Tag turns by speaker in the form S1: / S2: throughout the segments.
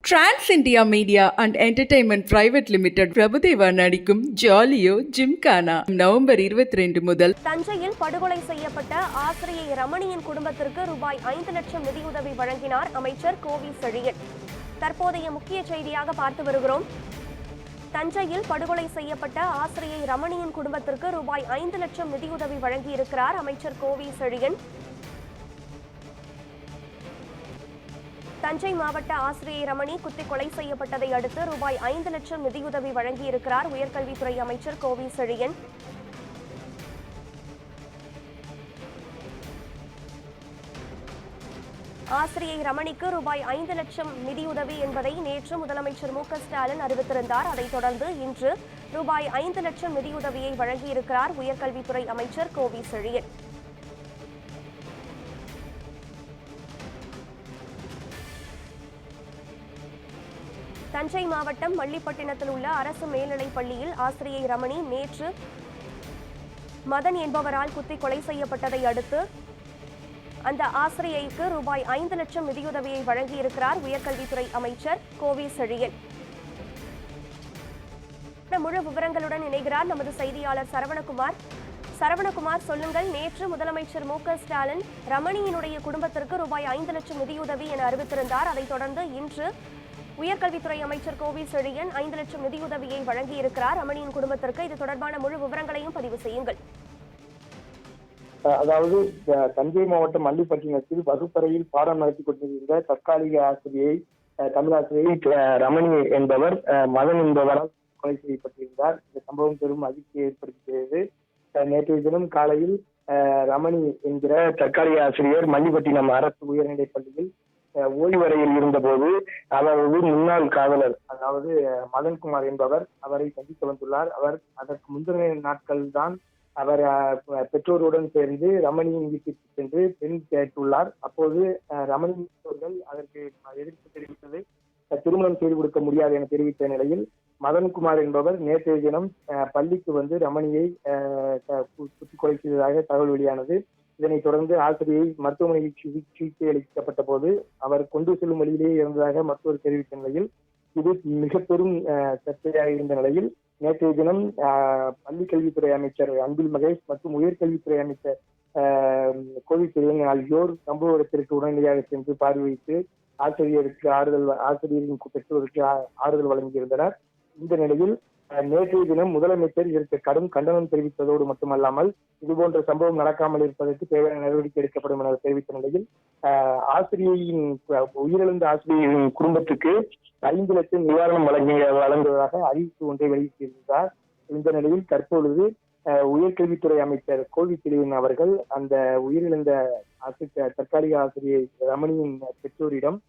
S1: Trans India media and entertainment private limited Prabhudeva நடிக்கும் ஜாலியோ gymkhana November 22 முதல்.
S2: தஞ்சையில் படுகொலை செய்யப்பட்ட ஆசிரியை ரமணியின் குடும்பத்திற்கு ரூபாய் 5 லட்சம் நிதியுதவி வழங்கினார் அமைச்சர் கோவி செழியன். தற்போதைய முக்கிய செய்தியாக பார்த்து வருகிறோம். தஞ்சையில் படுகொலை செய்யப்பட்ட ஆசிரியை ரமணியின் குடும்பத்திற்கு ரூபாய் 5 லட்சம் நிதியுதவி வழங்கியிருக்கிறார் அமைச்சர் கோவி செழியன். தஞ்சை மாவட்ட ஆசிரியை ரமணி குத்தி கொலை செய்யப்பட்டதை அடுத்து ரூபாய் 5 லட்சம் நிதியுதவி வழங்கியிருக்கிறார் உயர்கல்வித்துறை அமைச்சர் கோவி செழியன். ஆசிரியை ரமணிக்கு ரூபாய் 5 லட்சம் நிதியுதவி என்பதை நேற்று முதலமைச்சர் மு.க.ஸ்டாலின் அறிவித்திருந்தார். அதைத் தொடர்ந்து இன்று ரூபாய் 5 லட்சம் நிதியுதவியை வழங்கியிருக்கிறார் உயர்கல்வித்துறை அமைச்சர் கோவி செழியன். தஞ்சை மாவட்டம் மல்லிப்பட்டினத்தில் உள்ள அரசு மேல்நிலைப் பள்ளியில் ஆசிரியை ரமணி நேற்று மதன் என்பவரால் குத்தி கொலை செய்யப்பட்டதை அடுத்து அந்த ஆசிரியைக்கு ரூபாய் 5 லட்சம் நிதியுதவியை வழங்கியிருக்கிறார் உயர்கல்வித்துறை அமைச்சர் கோவி செழியன். முழு விவரங்களுடன் இணைகிறார் நமது செய்தியாளர் சரவணகுமார். சரவணகுமார், சொல்லுங்கள், நேற்று முதலமைச்சர் மு.க.ஸ்டாலின் ரமணியினுடைய குடும்பத்திற்கு ரூபாய் 5 லட்சம் நிதியுதவி என அறிவித்திருந்தார். அதைத் தொடர்ந்து இன்று உயர்கல்வித்துறை அமைச்சர் கோவி செழியன் 5 லட்சம் நிதியுதவியை வழங்கியிருக்கிறார் ரமணியின் குடும்பத்திற்கு. இது தொடர்பான முழு விவரங்களையும் பதிவு செய்யுங்கள்.
S3: அதாவது தஞ்சை மாவட்டம் மல்லிப்பட்டினத்தில் வகுப்பறையில் பாடம் நடத்தி கொண்டிருந்த தற்காலிக ஆசிரியை தமிழாசிரியை ரமணி என்பவர் மதன் என்பவரால் கொலை செய்யப்பட்டிருந்தார். இந்த சம்பவம் பெரும் அதிர்ச்சியை ஏற்படுத்தியது. நேற்றைய தினம் காலையில் ரமணி என்கிற தற்காலிக ஆசிரியர் மல்லிப்பட்டினம் அரசு உயர்நிலைப் பள்ளியில் ஓய்வறையில் இருந்தபோது அவரது முன்னாள் காவலர், அதாவது மதன்குமார் என்பவர் அவரை சந்தித்து வந்துள்ளார். அவர் அதற்கு முந்தின நாட்கள் தான் அவர் பெற்றோருடன் சேர்ந்து ரமணியின் வீட்டிற்கு சென்று பெண் கேட்டுள்ளார். அப்போது ரமணி பெற்றோர்கள் அதற்கு எதிர்ப்பு தெரிவித்தது திருமணம் செய்து கொடுக்க முடியாது என தெரிவித்த நிலையில் மதன்குமார் என்பவர் நேற்றைய தினம் பள்ளிக்கு வந்து ரமணியை குத்தி கொலை செய்ததாக தகவல் வெளியானது. இதனைத் தொடர்ந்து ஆசிரியை மருத்துவமனையில் சிகிச்சை அளிக்கப்பட்ட போது அவர் கொண்டு செல்லும் வழியிலேயே இருந்ததாக மருத்துவர் தெரிவித்த நிலையில் இது மிக பெரும் சர்ச்சையாக இருந்த நிலையில் நேற்றைய தினம் பள்ளிக்கல்வித்துறை அமைச்சர் அன்பில் மகேஷ் மற்றும் உயர்கல்வித்துறை அமைச்சர் கோவி செழியன் ஆகியோர் சம்பவ இடத்திற்கு உடனடியாக சென்று பார்வையிட்டு ஆசிரியரின் பெற்றோருக்கு ஆறுதல் வழங்கியிருந்தனர். இந்த நிலையில் நேற்றைய தினம் முதலமைச்சர் இதற்கு கடும் கண்டனம் தெரிவித்ததோடு மட்டுமல்லாமல் இதுபோன்ற சம்பவம் நடக்காமல் இருப்பதற்கு தேவையான நடவடிக்கை எடுக்கப்படும் என தெரிவித்த நிலையில் ஆசிரியையின் உயிரிழந்த ஆசிரியரின் குடும்பத்துக்கு 5 லட்சம் நிவாரணம் வழங்குவதாக அறிவிப்பு ஒன்றை வெளியிட்டிருந்தார். இந்த நிலையில் தற்பொழுது உயர்கல்வித்துறை அமைச்சர் கோவி செழியன் அவர்கள் அந்த உயிரிழந்த தற்காலிக ஆசிரியை ரமணியின் பெற்றோரிடம்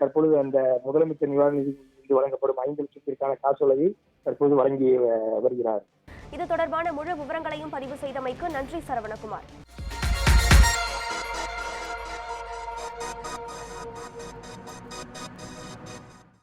S3: தற்பொழுது அந்த முதலமைச்சர் நிவாரண நிதி வழங்கப்படும் 5 லட்சத்திற்கான காசோலையை தற்போது வழங்கி வருகிறார்.
S2: இது தொடர்பான முழு விவரங்களையும் பதிவு செய்தமைக்கு நன்றி சரவணகுமார்.